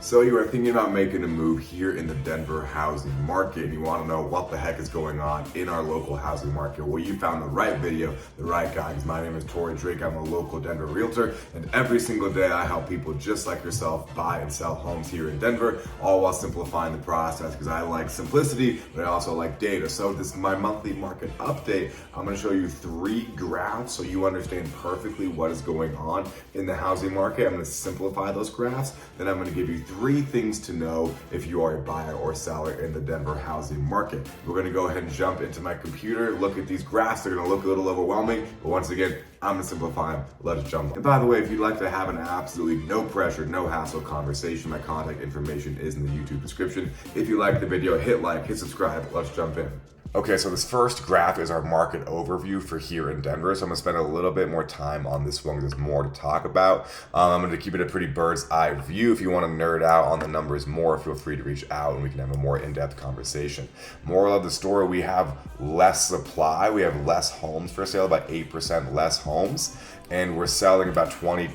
So you are thinking about making a move here in the Denver housing market and you want to know what the heck is going on in our local housing market. Well, you found the right video, the right guy, because my name is Torrey Drake. I'm a local Denver realtor, and every single day I help people just like yourself buy and sell homes here in Denver, all while simplifying the process because I like simplicity, but I also like data. So this is my monthly market update. I'm going to show you 3 graphs so you understand perfectly what is going on in the housing market. I'm going to simplify those graphs. Then I'm going to give you 3 things to know if you are a buyer or seller in the Denver housing market. We're going to go ahead and jump into my computer, look at these graphs. They're going to look a little overwhelming, but once again, I'm gonna simplify them. Let's jump. And by the way, if you'd like to have an absolutely no pressure, no hassle conversation, my contact information is in the YouTube description. If you like the video, hit like, hit subscribe. Let's jump in. Okay, so this first graph is our market overview for here in Denver. So I'm gonna spend a little bit more time on this one because there's more to talk about. I'm gonna keep it a pretty bird's eye view. If you wanna nerd out on the numbers more, feel free to reach out and we can have a more in-depth conversation. Moral of the story, we have less supply. We have less homes for sale, about 8% less homes. And we're selling about 22%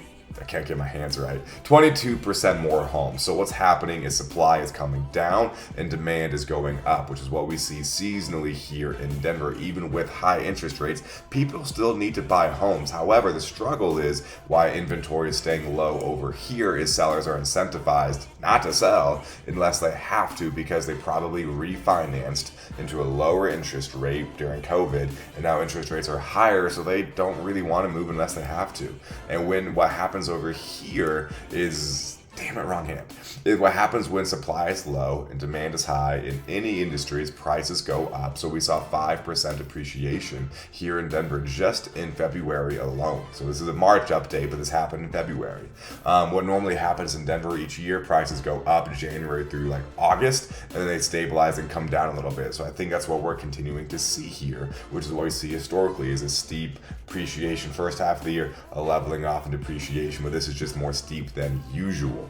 more homes. So what's happening is supply is coming down and demand is going up, which is what we see seasonally here in Denver. Even with high interest rates, people still need to buy homes. However, the struggle is why inventory is staying low over here is sellers are incentivized not to sell unless they have to because they probably refinanced into a lower interest rate during COVID, and now interest rates are higher, so they don't really want to move unless they have to. And when what happens over here is, damn it, wrong hand. What happens when supply is low and demand is high in any industries, prices go up. So we saw 5% appreciation here in Denver just in February alone. So this is a March update, but this happened in February. What normally happens in Denver each year, prices go up January through like August, and then they stabilize and come down a little bit. So I think that's what we're continuing to see here, which is what we see historically is a steep appreciation first half of the year, a leveling off in depreciation, but this is just more steep than usual.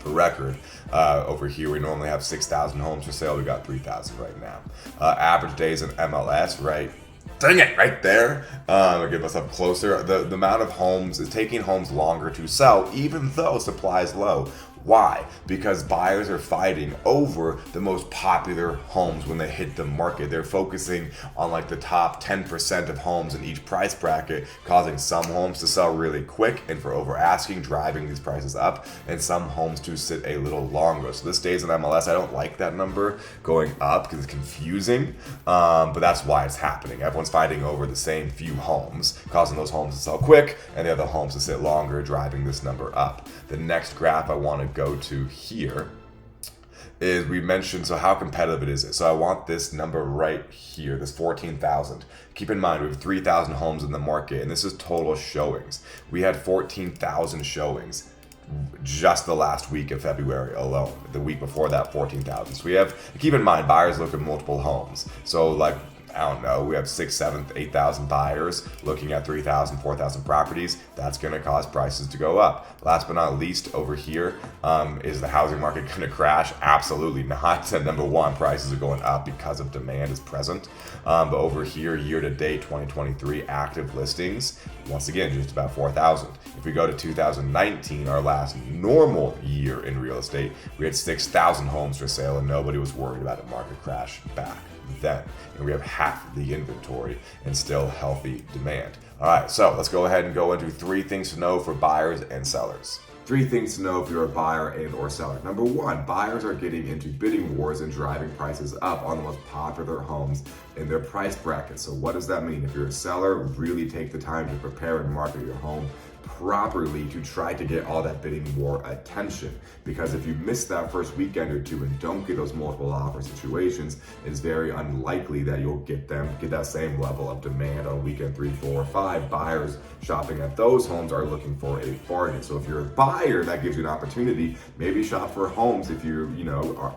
For record, over here we normally have 6,000 homes for sale. We got 3,000 right now. Average days in MLS, right? Dang it, right there. I'll get myself closer. The amount of homes is taking homes longer to sell, even though supply is low. Why? Because buyers are fighting over the most popular homes when they hit the market. They're focusing on like the top 10% of homes in each price bracket, causing some homes to sell really quick and for over asking, driving these prices up, and some homes to sit a little longer. So this days in MLS, I don't like that number going up because it's confusing, but that's why it's happening. Everyone's fighting over the same few homes, causing those homes to sell quick and the other homes to sit longer, driving this number up. The next graph I want to go to here is we mentioned, so how competitive is it? So I want this number right here, this 14,000. Keep in mind, we have 3,000 homes in the market, and this is total showings. We had 14,000 showings just the last week of February alone. The week before that, 14,000. So we have, keep in mind, buyers look at multiple homes. So like, I don't know, we have 6,000, 7,000, 8,000 buyers looking at 3,000, 4,000 properties. That's going to cause prices to go up. Last but not least, over here, is the housing market going to crash? Absolutely not. Number one, prices are going up because of demand is present. But over here, year to date, 2023 active listings, once again, just about 4,000. If we go to 2019, our last normal year in real estate, we had 6,000 homes for sale and nobody was worried about a market crash back then. And we have half the inventory and still healthy demand. All right, so let's go ahead and go into 3 things to know for buyers and sellers. 3 things to know if you're a buyer and or seller. Number 1, buyers are getting into bidding wars and driving prices up on the most popular homes in their price bracket. So what does that mean? If you're a seller, really take the time to prepare and market your home properly to try to get all that bidding war attention, because if you miss that first weekend or 2 and don't get those multiple offer situations, it's very unlikely that you'll get that same level of demand on weekend 3, 4, or 5. Buyers shopping at those homes are looking for a bargain. So if you're a buyer, that gives you an opportunity. Maybe shop for homes if you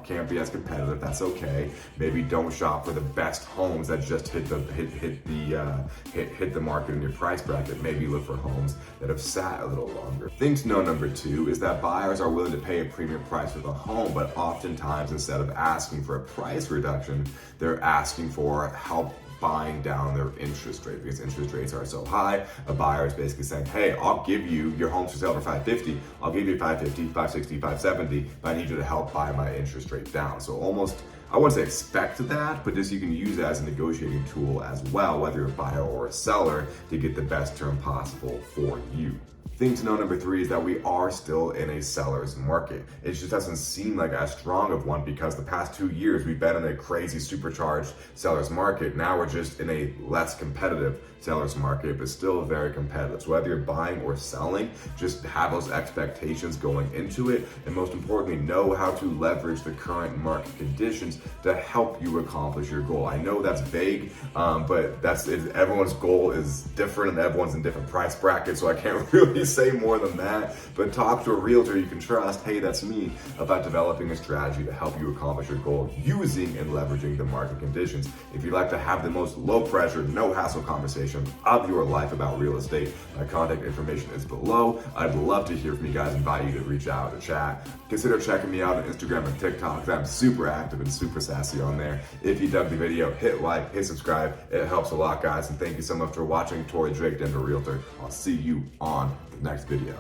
can't be as competitive. That's okay. Maybe don't shop for the best homes that just hit the market in your price bracket. Maybe look for homes that have sat a little longer. Thing to know number 2 is that buyers are willing to pay a premium price for the home, but oftentimes instead of asking for a price reduction, they're asking for help buying down their interest rate because interest rates are so high. A buyer is basically saying, hey, I'll give you your home's for sale for $550, I'll give you $550, $560, $570, but I need you to help buy my interest rate down. So almost, I wouldn't say expect that, but just you can use it as a negotiating tool as well, whether you're a buyer or a seller, to get the best term possible for you. Thing to know number 3 is that we are still in a seller's market. It just doesn't seem like as strong of one because the past 2 years we've been in a crazy supercharged seller's market. Now we're just in a less competitive seller's market, but still very competitive. So whether you're buying or selling, just have those expectations going into it, and most importantly, know how to leverage the current market conditions to help you accomplish your goal. I know that's vague, but everyone's goal is different and everyone's in different price brackets, so I can't really say more than that. But talk to a realtor you can trust, hey, that's me, about developing a strategy to help you accomplish your goal using and leveraging the market conditions. If you'd like to have the most low pressure, no hassle conversation of your life about real estate, my contact information is below. I'd love to hear from you guys. Invite you to reach out to chat. Consider checking me out on Instagram and TikTok because I'm super active and super sassy on there. If you dug the video, hit like, hit subscribe. It helps a lot, guys. And thank you so much for watching. Torrey Drake, Denver Realtor. I'll see you on the next video.